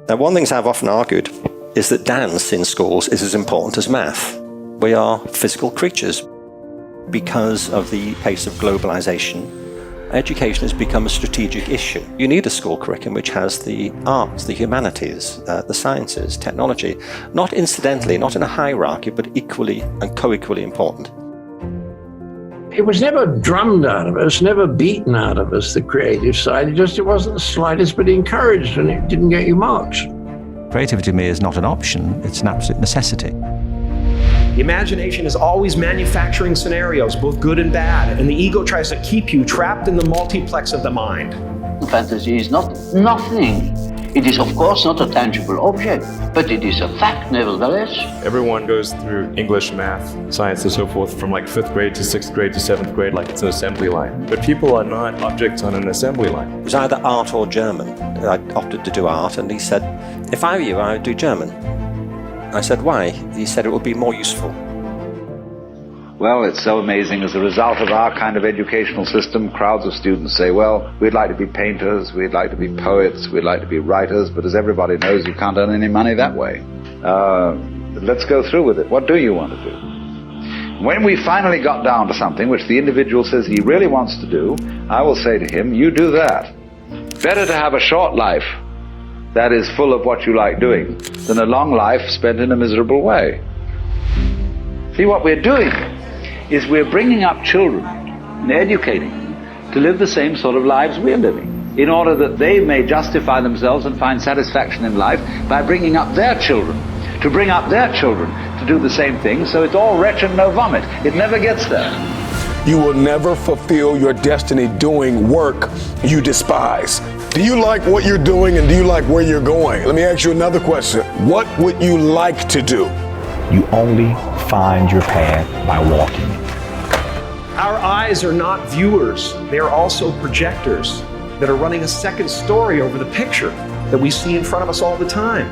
Now, one of the things I've often argued is that dance in schools is as important as math. We are physical creatures. Because of the pace of globalization, education has become a strategic issue. You need a school curriculum which has the arts, the humanities, the sciences, technology, not incidentally, not in a hierarchy, but equally and co-equally important. It was never drummed out of us, never beaten out of us, the creative side. It wasn't the slightest bit encouraged, and it didn't get you marks. Creativity to me is not an option, it's an absolute necessity. The imagination is always manufacturing scenarios, both good and bad, and the ego tries to keep you trapped in the multiplex of the mind. Fantasy is not nothing. It is, of course, not a tangible object, but it is a fact, nevertheless. Everyone goes through English, math, science, and so forth from like 5th grade to 6th grade to 7th grade like it's an assembly line. But people are not objects on an assembly line. It was either art or German. I opted to do art, and he said, if I were you, I would do German. I said, why? He said it would be more useful. Well, it's so amazing. As a result of our kind of educational system, crowds of students say, well, we'd like to be painters, we'd like to be poets, we'd like to be writers, but as everybody knows, you can't earn any money that way. Let's go through with it. What do you want to do? When we finally got down to something which the individual says he really wants to do, I will say to him, you do that. Better to have a short life that is full of what you like doing than a long life spent in a miserable way. See, what we're doing is we're bringing up children and educating them to live the same sort of lives we're living, in order that they may justify themselves and find satisfaction in life by bringing up their children, to bring up their children to do the same thing, so it's all wretch and no vomit. It never gets there. You will never fulfill your destiny doing work you despise. Do you like what you're doing, and do you like where you're going? Let me ask you another question. What would you like to do? You only find your path by walking. Our eyes are not viewers, they are also projectors that are running a second story over the picture that we see in front of us all the time.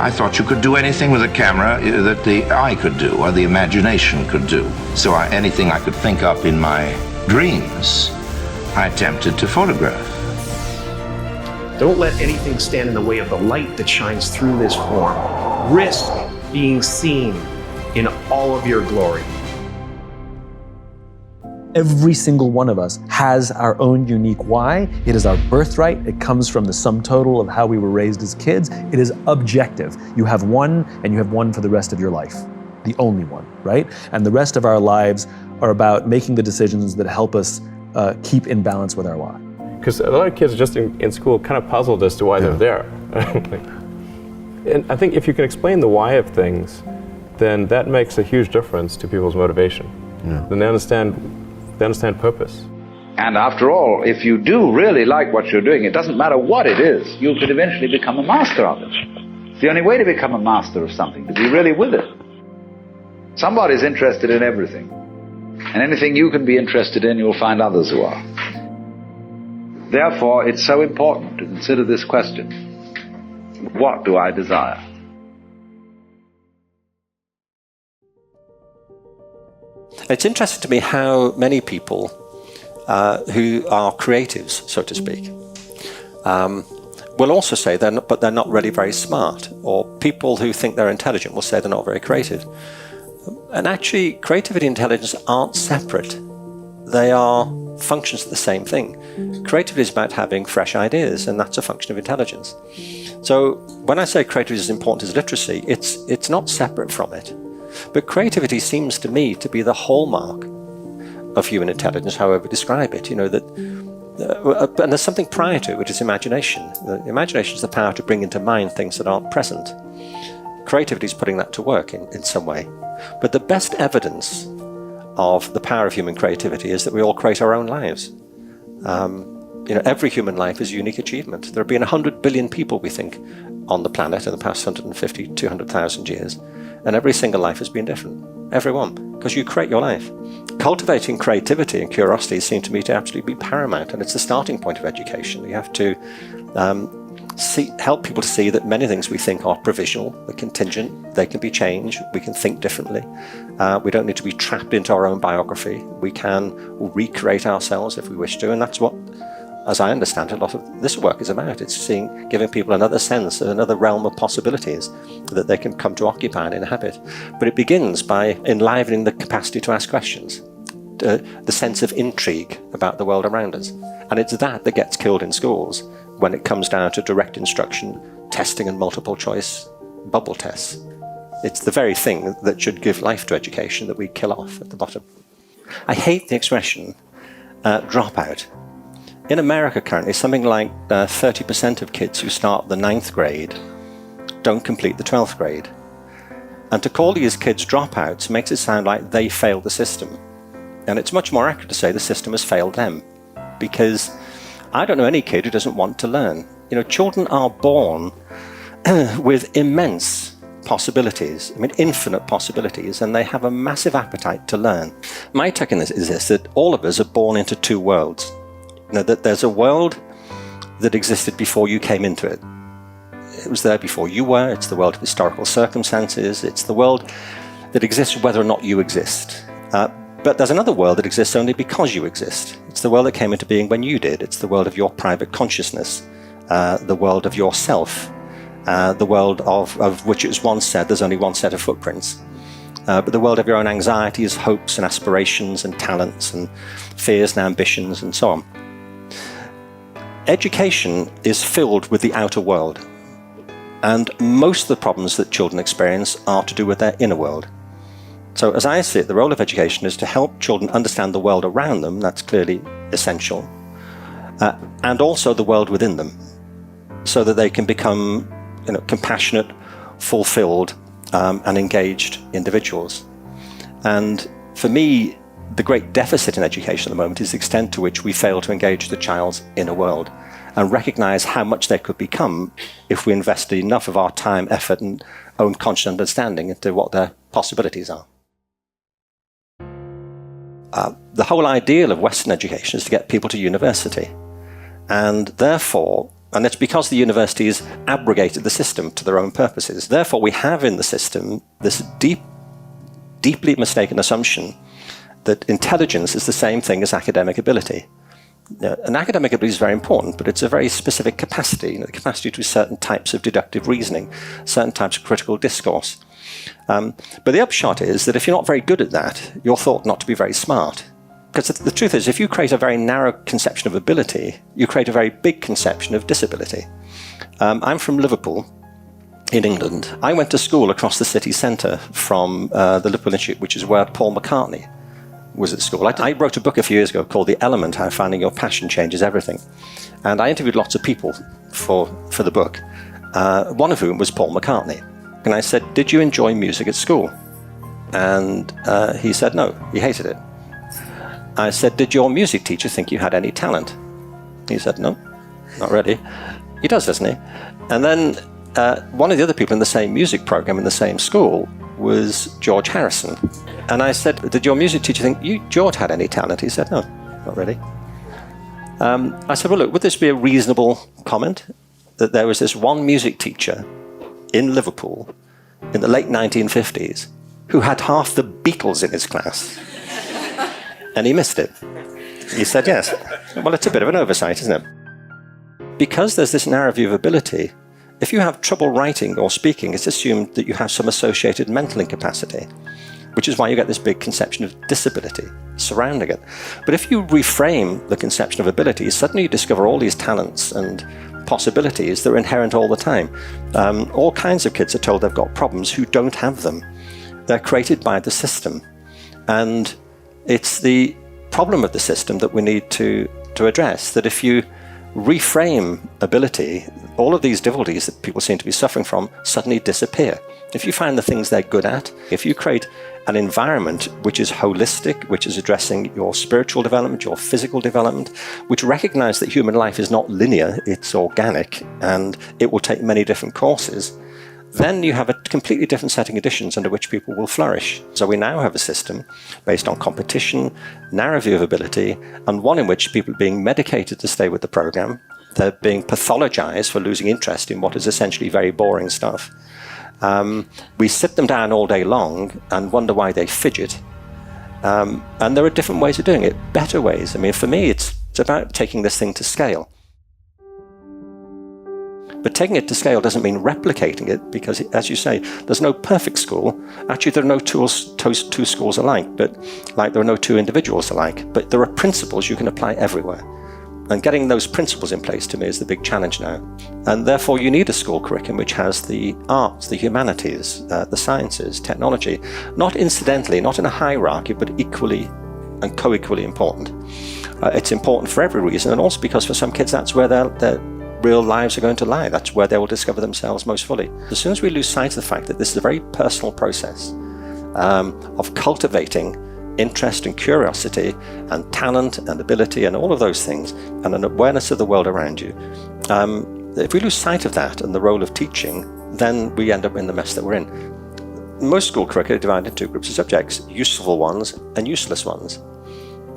I thought you could do anything with a camera that the eye could do, or the imagination could do. So anything I could think up in my dreams, I attempted to photograph. Don't let anything stand in the way of the light that shines through this form. Risk being seen in all of your glory. Every single one of us has our own unique why. It is our birthright. It comes from the sum total of how we were raised as kids. It is objective. You have one, and you have one for the rest of your life. The only one, right? And the rest of our lives are about making the decisions that help us keep in balance with our why. Because a lot of kids just in school kind of puzzled as to why they're there. And I think if you can explain the why of things, then that makes a huge difference to people's motivation. Then they understand purpose. And after all, if you do really like what you're doing, it doesn't matter what it is, you could eventually become a master of it. It's the only way to become a master of something, to be really with it. Somebody's interested in everything. And anything you can be interested in, you'll find others who are. Therefore, it's so important to consider this question. What do I desire? It's interesting to me how many people who are creatives, so to speak, will also say they're not really very smart, or people who think they're intelligent will say they're not very creative. And actually, creativity and intelligence aren't separate. They are functions of the same thing. Creativity is about having fresh ideas, and that's a function of intelligence. So when I say creativity is as important as literacy, it's not separate from it. But creativity seems to me to be the hallmark of human intelligence, however we describe it. You know, and there's something prior to it, which is imagination. Imagination is the power to bring into mind things that aren't present. Creativity is putting that to work in some way. But the best evidence of the power of human creativity is that we all create our own lives. Every human life is a unique achievement. There have been 100 billion people, we think, on the planet in the past 150, 200,000 years. And every single life has been different. Every one. Because you create your life. Cultivating creativity and curiosity seem to me to absolutely be paramount. And it's the starting point of education. You have to help people to see that many things we think are provisional, they're contingent, they can be changed, we can think differently. We don't need to be trapped into our own biography. We can recreate ourselves if we wish to, and that's what as I understand it, a lot of this work is about. It's giving people another sense, another realm of possibilities that they can come to occupy and inhabit. But it begins by enlivening the capacity to ask questions, the sense of intrigue about the world around us. And it's that gets killed in schools when it comes down to direct instruction, testing and multiple choice bubble tests. It's the very thing that should give life to education that we kill off at the bottom. I hate the expression dropout. In America currently, something like 30% of kids who start the 9th grade don't complete the 12th grade. And to call these kids dropouts makes it sound like they failed the system. And it's much more accurate to say the system has failed them. Because I don't know any kid who doesn't want to learn. You know, children are born with immense possibilities, infinite possibilities, and they have a massive appetite to learn. My take on this is this, that all of us are born into two worlds. You know, that there's a world that existed before you came into it. It was there before you were. It's the world of historical circumstances. It's the world that exists whether or not you exist. But there's another world that exists only because you exist. It's the world that came into being when you did. It's the world of your private consciousness, the world of yourself, the world of which it was once said there's only one set of footprints. But the world of your own anxieties, hopes and aspirations and talents and fears and ambitions and so on. Education is filled with the outer world. And most of the problems that children experience are to do with their inner world. So as I see it, the role of education is to help children understand the world around them, that's clearly essential, and also the world within them, so that they can become compassionate, fulfilled, and engaged individuals. And for me, the great deficit in education at the moment is the extent to which we fail to engage the child's inner world and recognize how much they could become if we invested enough of our time, effort, and own conscious understanding into what their possibilities are. The whole ideal of Western education is to get people to university. And therefore, and it's because the universities abrogated the system to their own purposes. Therefore, we have in the system this deeply mistaken assumption that intelligence is the same thing as academic ability. And academic ability is very important, but it's a very specific capacity, the capacity to do certain types of deductive reasoning, certain types of critical discourse. But the upshot is that if you're not very good at that, you're thought not to be very smart. Because the truth is, if you create a very narrow conception of ability, you create a very big conception of disability. I'm from Liverpool, in England. I went to school across the city centre from the Liverpool Institute, which is where Paul McCartney was at school. I wrote a book a few years ago called The Element, How Finding Your Passion Changes Everything. And I interviewed lots of people for the book, one of whom was Paul McCartney. And I said, did you enjoy music at school? And he said no, he hated it. I said, did your music teacher think you had any talent? He said, no, not really. He does, doesn't he? And then one of the other people in the same music program in the same school was George Harrison. And I said, did your music teacher think George had any talent? He said, no, not really. I said, well, look, would this be a reasonable comment? That there was this one music teacher in Liverpool in the late 1950s who had half the Beatles in his class. And he missed it. He said yes. Well, it's a bit of an oversight, isn't it? Because there's this narrow view of ability, if you have trouble writing or speaking, it's assumed that you have some associated mental incapacity, which is why you get this big conception of disability surrounding it. But if you reframe the conception of ability, suddenly you discover all these talents and possibilities that are inherent all the time. All kinds of kids are told they've got problems who don't have them. They're created by the system. And it's the problem of the system that we need to address, that if you reframe ability, all of these difficulties that people seem to be suffering from suddenly disappear. If you find the things they're good at, if you create an environment which is holistic, which is addressing your spiritual development, your physical development, which recognizes that human life is not linear, it's organic, and it will take many different courses, then you have a completely different set of conditions under which people will flourish. So we now have a system based on competition, narrow view of ability, and one in which people are being medicated to stay with the program. They're being pathologized for losing interest in what is essentially very boring stuff. We sit them down all day long and wonder why they fidget. And there are different ways of doing it, better ways. I mean, for me, it's It's about taking this thing to scale. But taking it to scale doesn't mean replicating it, because, as you say, there's no perfect school. Actually, there are no two schools alike, but like there are no two individuals alike. But there are principles you can apply everywhere. And getting those principles in place, to me, is the big challenge now. And therefore, you need a school curriculum which has the arts, the humanities, the sciences, technology, not incidentally, not in a hierarchy, but equally and co-equally important. It's important for every reason, and also because for some kids, that's where their real lives are going to lie. That's where they will discover themselves most fully. As soon as we lose sight of the fact that this is a very personal process of cultivating interest and curiosity and talent and ability and all of those things, and an awareness of the world around you, if we lose sight of that and the role of teaching, then we end up in the mess that we're in. Most school curricula are divided into two groups of subjects: useful ones and useless ones.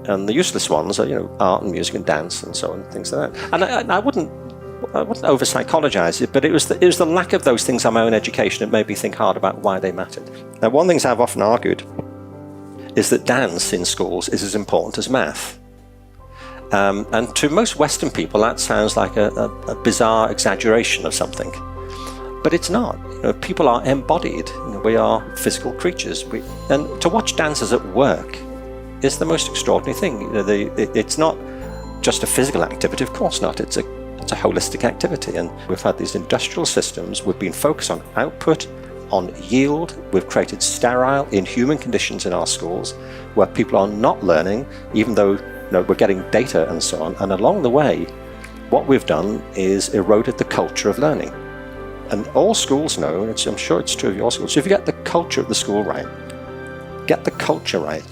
And the useless ones are, art and music and dance and so on, things like that. And I wouldn't over-psychologize it, but it was the lack of those things on my own education that made me think hard about why they mattered. Now, one of the things I've often argued is that dance in schools is as important as math. And to most Western people, that sounds like a bizarre exaggeration of something. But it's not. People are embodied. We are physical creatures. And to watch dancers at work is the most extraordinary thing. It's not just a physical activity, of course not. It's a holistic activity. And we've had these industrial systems. We've been focused on output, on yield. We've created sterile, inhuman conditions in our schools where people are not learning, even though we're getting data and so on. And along the way, what we've done is eroded the culture of learning. And all schools know, and I'm sure it's true of your schools, so if you get the culture of the school right, get the culture right,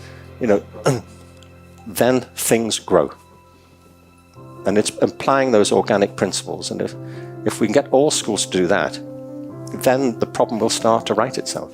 then things grow. And it's applying those organic principles. And if we can get all schools to do that, then the problem will start to right itself.